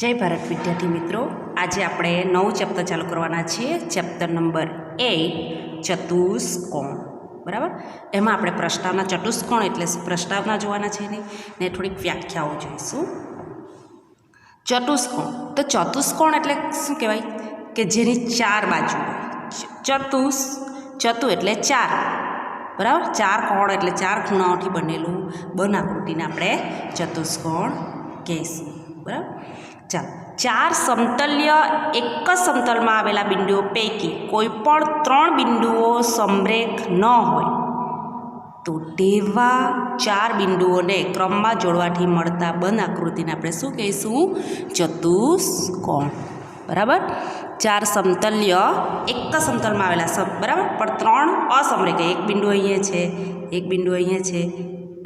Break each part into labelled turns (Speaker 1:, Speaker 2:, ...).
Speaker 1: जय भारत विद्यार्थी मित्रों, आज આપણે નવું ચેપ્ટર ચાલુ કરવાના છીએ। ચેપ્ટર નંબર 8 ચતુષ્કોણ। બરાબર, એમાં આપણે પ્રસ્તાવના ચતુષ્કોણ એટલે પ્રસ્તાવના જોવાના છે ને થોડીક વ્યાખ્યાઓ જોઈશું। ચતુષ્કોણ તો ચતુષ્કોણ એટલે શું કહેવાય કે જેની ચાર બાજુ હોય। ચતુ એટલે ચાર, બરાબર, ચાર કોણ એટલે ચાર ખૂણાઓથી બનેલું આકૃતિને આપણે ચતુષ્કોણ કહીશું। બરાબર, ચાલો, ચાર સમતલ્ય એક જ સમતલમાં આવેલા બિંદુઓ પૈકી કોઈ પણ ત્રણ બિંદુઓ સમરેખ ન હોય તો તેવા ચાર બિંદુઓને ક્રમમાં જોડવાથી મળતા બંધ આકૃતિને આપણે શું કહીશું? ચતુષ્કોણ। બરાબર, ચાર સમતલ્ય એક જ સમતલમાં આવેલા બરાબર, પણ ત્રણ અસમરેખ, એક બિંદુ અહીંયા છે, એક બિંદુ અહીંયા છે,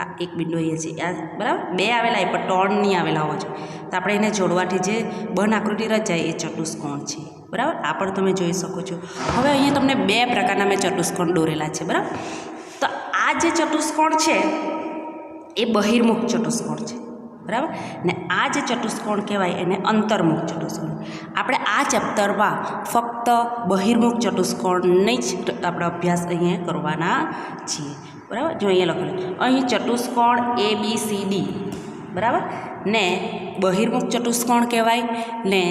Speaker 1: આ એક બિંદુ અહીંયા છે, આ બરાબર બે આવેલા એ પણ ત્રણ નહીં આવેલા હોવા જોઈએ, તો આપણે એને જોડવાથી જે બંધ આકૃતિ રચાય એ ચતુષ્કોણ છે। બરાબર, આ પણ તમે જોઈ શકો છો। હવે અહીંયા તમને બે પ્રકારના મેં ચતુષ્કોણ દોરેલા છે। બરાબર, તો આ જે ચતુષ્કોણ છે એ બહિર્મુખ ચતુષ્કોણ છે। બરાબર, ને આ જે ચતુષ્કોણ કહેવાય એને અંતર્મુખ ચતુષ્કોણ। આપણે આ ચેપ્ટરમાં ફક્ત બહિર્મુખ ચતુષ્કોણની જ આપણે અભ્યાસ અહીંયા કરવાના છીએ। બરાબર, જો અહીંયા લખેલું અહીં ચતુષ્કોણ ABCD, બરાબર, ને બહિર્મુખ ચતુષ્કોણ કહેવાય ને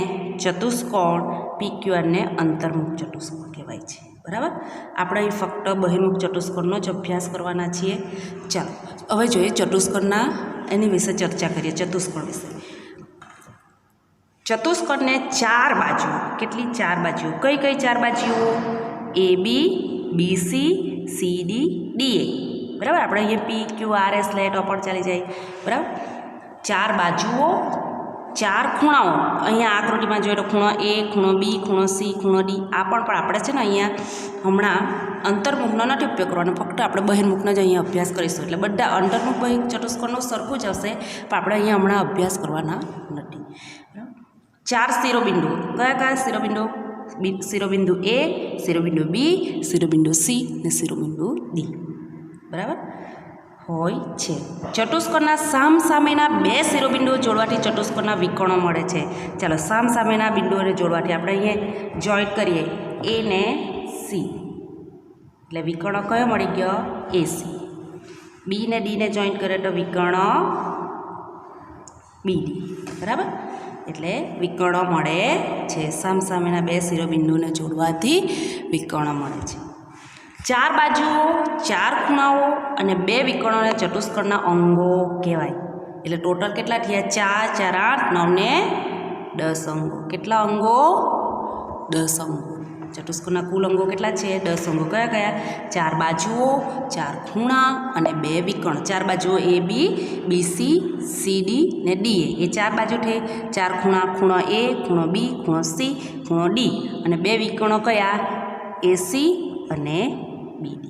Speaker 1: ચતુષ્કોણ PQR ને અંતર્મુખ ચતુષ્કોણ કહેવાય છે। બરાબર, આપણે અહીં ફક્ત બહિર્મુખ ચતુષ્કોણનો જ અભ્યાસ કરવાના છીએ। ચાલો હવે જોઈએ ચતુષ્કોણના એની વિશે ચર્ચા કરીએ। ચતુષ્કોણ વિશે, ચતુષ્કોણને ચાર બાજુઓ, કેટલી? ચાર બાજુઓ। કઈ કઈ ચાર બાજુઓ? AB BC CD DA। બરાબર, આપણે અહીંયા PQRS લે તો પણ ચાલી જાય। બરાબર, ચાર બાજુઓ, ચાર ખૂણાઓ। અહીંયા આકૃતિમાં જોઈએ તો ખૂણો A, ખૂણો B, ખૂણો C, ખૂણો D। આ પણ આપણે છે ને અહીંયા હમણાં અંતર્મુખનો નથી ઉપયોગ કરવાનો, ફક્ત આપણે બહિર્મુખનો જ અહીંયા અભ્યાસ કરીશું। એટલે બધા અંતર્મુખ બહિર્ ચતુષ્કોણનું સરખું જ હશે, પણ આપણે અહીંયા હમણાં અભ્યાસ કરવાના નથી। બરાબર, ચાર શિરોબિંદુઓ, કયા કયા શિરોબિંદુઓ? શિરોબિંદુ A, શિરોબિંદુ B, શિરોબિંદુ C ને શિરોબિંદુ D, બરાબર હોય છે। ચતુષ્કોણના સામસામેના બે શિરોબિંદુઓ જોડવાથી ચતુષ્કોણના વિકર્ણો મળે છે। ચાલો, સામસામેના બિંદુઓને જોડવાથી આપણે અહીંયા જોઈન્ટ કરીએ A ને C, એટલે વિકર્ણ કયો મળી ગયો? AC। B ને D ને જોઈન્ટ કરીએ તો વિકર્ણ BD। બરાબર, એટલે વિકર્ણો મળે છે। સામસામેના બે શિરોબિંદુને જોડવાથી વિકર્ણો મળે છે। ચાર બાજુઓ, ચાર ખૂણાઓ અને બે વિકર્ણોને ચતુષ્કોણના અંગો કહેવાય। એટલે ટોટલ કેટલા થયા? 4 4 8 9 ને 10 અંગો। કેટલા અંગો? 10 અંગો। ચતુષ્કોણના કુલ અંગો કેટલા છે? 10 અંગો। કયા કયા? ચાર બાજુઓ, ચાર ખૂણા અને બે વિકર્ણ। ચાર બાજુઓ AB BC CD ને DA, એ ચાર બાજુ થઈ। ચાર ખૂણા, ખૂણો A, ખૂણો B, ખૂણો C, ખૂણો D અને બે વિકર્ણો કયા? AC અને BD।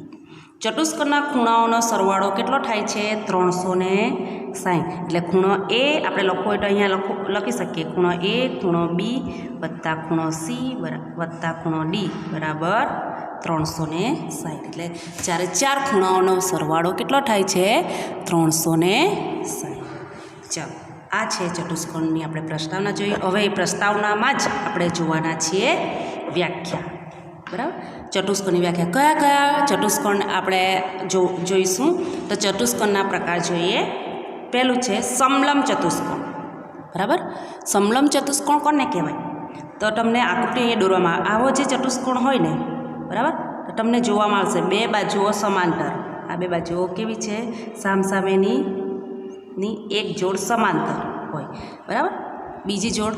Speaker 1: ચતુષ્કોણના ખૂણાઓનો સરવાળો કેટલો થાય છે? 360। એટલે ખૂણો A આપણે લખવો હોય તો અહીંયા લખી શકીએ ખૂણો A, ખૂણો B વત્તા ખૂણો C વત્તા ખૂણો D બરાબર 360। એટલે ચારે ચાર ખૂણાઓનો સરવાળો કેટલો થાય છે? 360। ચાલો, આ છે ચતુષ્કોણની આપણે પ્રસ્તાવના જોઈએ। હવે એ પ્રસ્તાવનામાં જ આપણે જોવાના છીએ વ્યાખ્યા। બરાબર, ચતુષ્કોણની વ્યાખ્યા કયા કયા ચતુષ્કોણ આપણે જોઈશું? તો ચતુષ્કોણના પ્રકાર જોઈએ। પહેલું છે સમલંબ ચતુષ્કોણ। બરાબર, સમલંબ ચતુષ્કોણ કોને કહેવાય? તો તમને આકૃતિ અહીંયા દોરવામાં આવો જે ચતુષ્કોણ હોય ને, બરાબર, તો તમને જોવામાં આવશે બે બાજુઓ સમાંતર। આ બે બાજુઓ કેવી છે? સામસામેની એક જોડ સમાંતર હોય, બરાબર, બીજી જોડ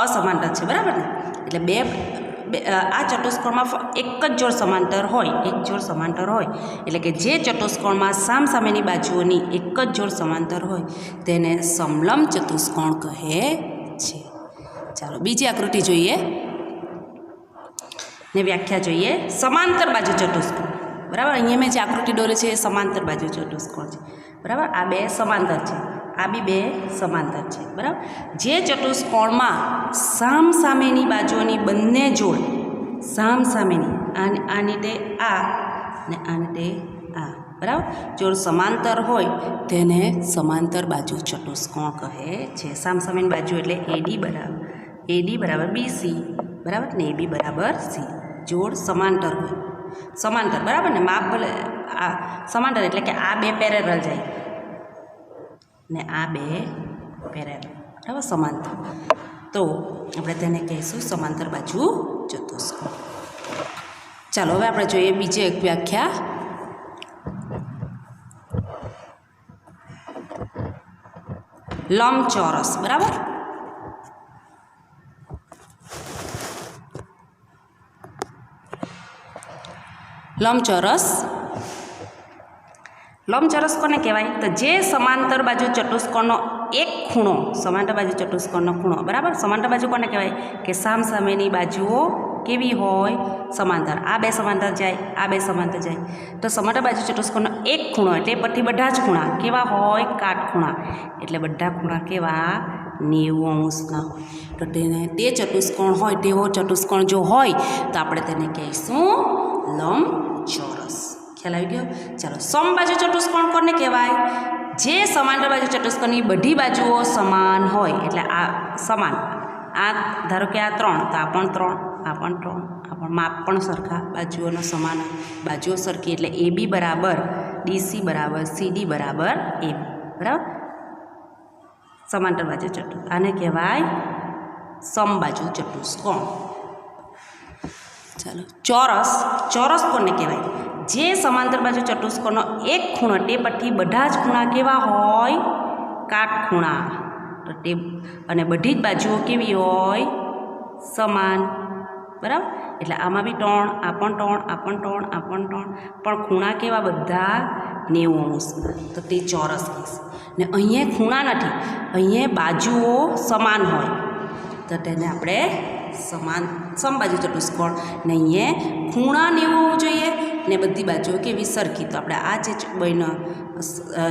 Speaker 1: અસમાંતર છે, બરાબર ને? એટલે આ ચતુષ્કોણમાં એક જ જોડ સમાંતર હોય, એક જોડ સમાંતર હોય, એટલે કે જે ચતુષ્કોણમાં સામસામેની બાજુઓની એક જ જોડ સમાંતર હોય તેને સમલંબ ચતુષ્કોણ કહે છે। ચાલો, બીજી આકૃતિ જોઈએ ને વ્યાખ્યા જોઈએ। સમાંતર બાજુ ચતુષ્કોણ। બરાબર, અહીંયા મેં જે આકૃતિ દોરી છે એ સમાંતર બાજુ ચતુષ્કોણ છે। બરાબર, આ બે સમાંતર છે, આ બી બે સમાંતર છે। બરાબર, જે ચતુષ્કોણમાં સામસામેની બાજુઓની બંને જોડ સામસામેની આની તે આ ને આની તે આ, બરાબર. જોડ સમાંતર હોય તેને સમાંતર બાજુ ચતુષ્કોણ કહે છે. સામસામેની બાજુ એટલે એડી બરાબર બીસી, બરાબર, ને એબી બરાબર સી. જોડ સમાંતર હોય, સમાંતર, બરાબર ને, માપ ભલે આ સમાંતર એટલે કે આ બે પેરેલલ જાય ને આ બે પેરેલલ, બરાબર, સમાંતર, તો આપણે તેને કહીશું સમાંતર બાજુ ચતુષ્કોણ. ચાલો હવે આપણે જોઈએ બીજી એક વ્યાખ્યા. લંબચોરસ, બરાબર. લંબચોરસ કોને કહેવાય? તો જે સમાંતર બાજુ ચતુષ્કોણનો એક ખૂણો, સમાંતર બાજુ ચતુષ્કોણનો ખૂણો, બરાબર. સમાંતર બાજુ કોને કહેવાય? કે સામસામેની બાજુઓ કેવી હોય? સમાંતર. આ બે સમાંતર જાય, આ બે સમાંતર જાય, તો સમાંતર બાજુ ચતુષ્કોણનો એક ખૂણો એટલે પછી બધા જ ખૂણા કેવા હોય? કાટખૂણા. એટલે બધા ખૂણા કેવા? 90°ના હોય. તો તેને તે ચતુષ્કોણ હોય, તેવો ચતુષ્કોણ જો હોય તો આપણે તેને કહીશું લંબચોરસ. ખ્યાલ આવી ગયો? ચાલો, સમબાજુ ચતુષ્કોણ કોને કહેવાય? જે સમાંતર બાજુ ચતુષ્કોણની બધી બાજુઓ સમાન હોય, એટલે આ સમાન, આ ધારો કે આ 3, તો આ પણ 3, આ પણ 3, આ પણ માપ પણ સરખા, બાજુઓનો સમાન, બાજુઓ સરખી, એટલે એબી બરાબર ડીસી બરાબર સીડી બરાબર એબી, બરાબર. સમાંતર બાજુ ચતુષ્કોણ આને કહેવાય સમબાજુ ચતુષ્કોણ. ચાલો, ચોરસ કોને કહેવાય? જે સમાંતર બાજુ ચતુષ્કોણનો એક ખૂણો તે પછી બધા જ ખૂણા કેવા હોય? કાટખૂણા. તો તે અને બધી જ બાજુઓ કેવી હોય? સમાન, બરાબર. એટલે આમાં બી 3, આ પણ 3, આ પણ 3, આ પણ 3, પણ ખૂણા કેવા? બધા 90°. તો તે ચોરસ કહીશ. ને અહીંયા ખૂણા નથી, અહીંયા બાજુઓ સમાન હોય, તો તેને આપણે સમબાજુ ચતુષ્કોણ. ને અહીંયા ખૂણા 90 હોવું જોઈએ ને બધી બાજુઓ કેવી? સરખી. તો આપણે આ જે બન્યો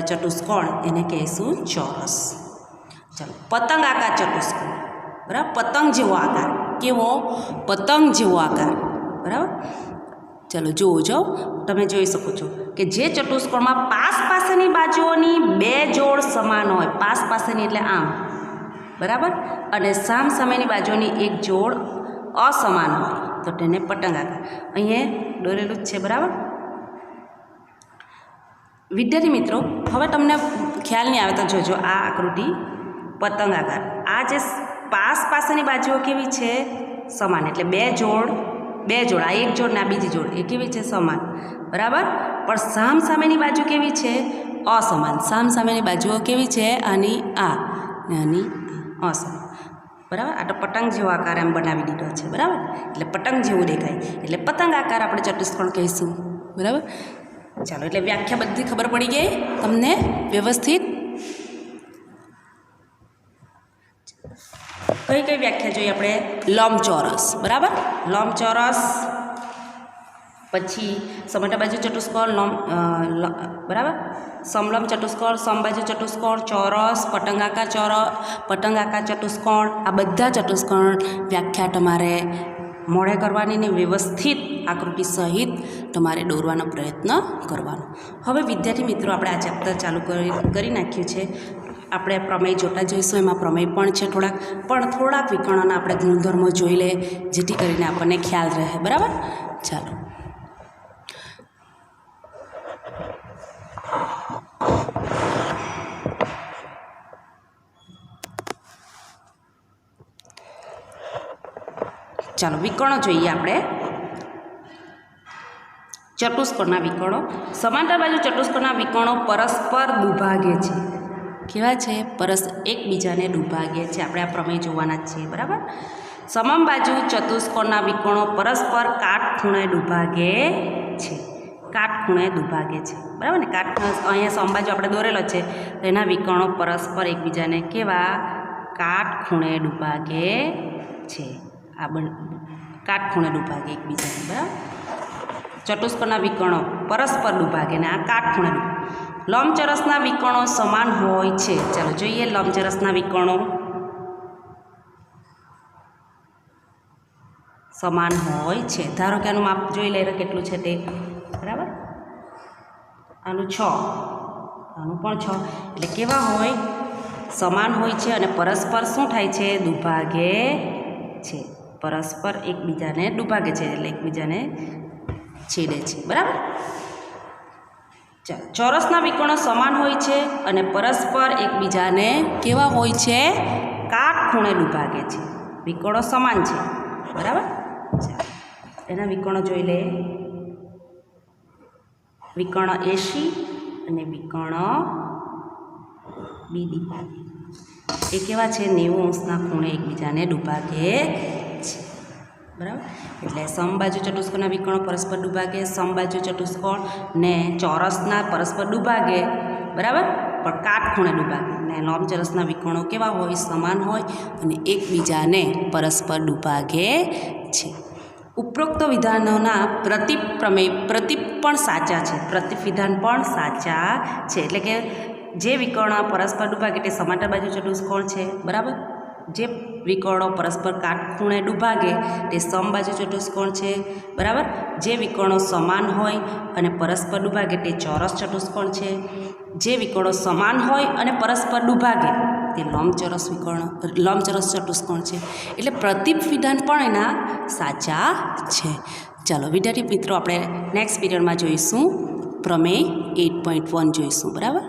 Speaker 1: ચતુષ્કોણ એને કહીશું ચોરસ. ચાલો, પતંગ આકાર ચતુષ્કોણ, બરાબર. પતંગ જેવો આકાર. કેવો? પતંગ જેવો આકાર, બરાબર. ચાલો જુઓ, તમે જોઈ શકો છો કે જે ચતુષ્કોણમાં પાસેની બાજુઓની બે જોડ સમાન હોય, પાસેની એટલે આમ, બરાબર, અને સામસામેની બાજુની એક જોડ અસમાન હોય, તો તેને પતંગ આકાર. અહીંયા દોરેલું જ છે, બરાબર. વિદ્યાર્થી મિત્રો, હવે તમને ખ્યાલ નહીં આવે તો જોજો આ આકૃતિ પતંગ આકાર. આ જે પાસેની બાજુઓ કેવી છે? સમાન, એટલે બે જોડ, આ એક જોડ ને આ બીજી જોડ એ કેવી છે? સમાન, બરાબર. પણ સામસામેની બાજુ કેવી છે? અસમાન. સામસામેની બાજુઓ કેવી છે? આની આ ને આની અસમાન, બરાબર. આ તો પતંગ જેવો આકાર એમ બનાવી દીધો છે, બરાબર. એટલે પતંગ જેવું દેખાય, એટલે પતંગ આકાર આપણે ચતુષ્કોણ કહીશું, બરાબર. ચાલો, એટલે વ્યાખ્યા બધી ખબર પડી ગઈ તમને વ્યવસ્થિત? કઈ વ્યાખ્યા જોઈએ આપણે? લંબચોરસ, બરાબર. લંબચોરસ, પછી સમાંતર બાજુ ચતુષ્કોણ, બરાબર, સમલંબ ચતુષ્કોણ, સમબાજુ ચતુષ્કોણ, ચોરસ, પતંગાકાર ચતુષ્કોણ. આ બધા ચતુષ્કોણ વ્યાખ્યા તમારે મોડે કરવાની ને વ્યવસ્થિત આકૃતિ સહિત તમારે દોરવાનો પ્રયત્ન કરવાનો. હવે વિદ્યાર્થી મિત્રો, આપણે આ ચેપ્ટર ચાલુ કરી નાખ્યું છે. આપણે પ્રમેય જોતા જોઈશું. એમાં પ્રમેય પણ છે થોડાક વિકર્ણોના આપણે ગુણધર્મો જોઈ લે, જેથી કરીને આપણને ખ્યાલ રહે, બરાબર. ચાલો, વિકર્ણો જોઈએ આપણે. ચતુષ્કોણના વિકર્ણો. સમાંતર બાજુ ચતુષ્કોણના વિકર્ણો પરસ્પર દુભાગે છે. કેવા છે? એકબીજાને દુભાગે છે. આપણે આ પ્રમેય જોવાના જ છીએ, બરાબર. સમબાજુ ચતુષ્કોણના વિકર્ણો પરસ્પર કાટખૂણે દુભાગે છે. બરાબર ને. કાટખૂણે અહીંયા સમબાજુ આપણે દોરેલો છે, તો એના વિકર્ણો પરસ્પર એકબીજાને કેવા? કાટખૂણે દુભાગે છે. આ કાટખૂણે દુભાગે એકબીજાને, બરાબર. ચતુષ્કોણના વિકર્ણો પરસ્પર દુભાગે ને આ કાટખૂણે. લંબચોરસના વિકર્ણો સમાન હોય છે. ચાલો જોઈએ લંબચોરસના વિકર્ણો સમાન હોય છે. ધારો કે આનું માપ જોઈ લે કેટલું છે તે, બરાબર. આનું 6, આનું પણ 6. એટલે કેવા હોય? સમાન હોય છે અને પરસ્પર શું થાય છે? દુભાગે છે. પરસ્પર એકબીજાને દુભાગે છે એટલે એકબીજાને છેદે છે. બરાબર? ચાલો, ચોરસના વિકર્ણો સમાન હોય છે અને પરસ્પર એકબીજાને કેવા હોય છે? કાટખૂણે દુભાગે છે. વિકર્ણો સમાન છે. બરાબર? ચાલો, એના વિકર્ણો જોઈ લે. વિકર્ણ AC અને વિકર્ણ BD એ કેવા છે? 90 અંશના ખૂણે એકબીજાને દુભાગે છે. બરાબર? એટલે સમબાજુ ચતુષ્કોણના વિકર્ણો પરસ્પર દુભાગે, સમબાજુ ચતુષ્કોણ ને ચોરસના પરસ્પર દુભાગે. બરાબર? પણ કાટખૂણે દુભાગે. ને લંબચોરસના વિકર્ણો કેવા હોય? સમાન હોય અને એકબીજાને પરસ્પર દુભાગે છે. ઉપરોક્ત વિધાનોના પ્રતીપ પણ સાચા છે. પ્રતીપ વિધાન પણ સાચા છે. એટલે કે જે વિકર્ણ પરસ્પર દુભાગે તે સમાંતર બાજુ ચતુષ્કોણ છે. બરાબર? જે વિકર્ણો પરસ્પર કાટખૂણે દુભાગે તે સમબાજુ ચતુષ્કોણ છે. બરાબર? જે વિકર્ણો સમાન હોય અને પરસ્પર દુભાગે તે ચોરસ ચતુષ્કોણ છે. જે વિકર્ણો સમાન હોય અને પરસ્પર દુભાગે તે લંબચોરસ ચતુષ્કોણ છે. એટલે પ્રતીપ વિધાન પણ એના સાચા છે. ચાલો વિદ્યાર્થી મિત્રો, આપણે નેક્સ્ટ પીરિયડમાં જોઈશું પ્રમેય 8.1 જોઈશું. બરાબર?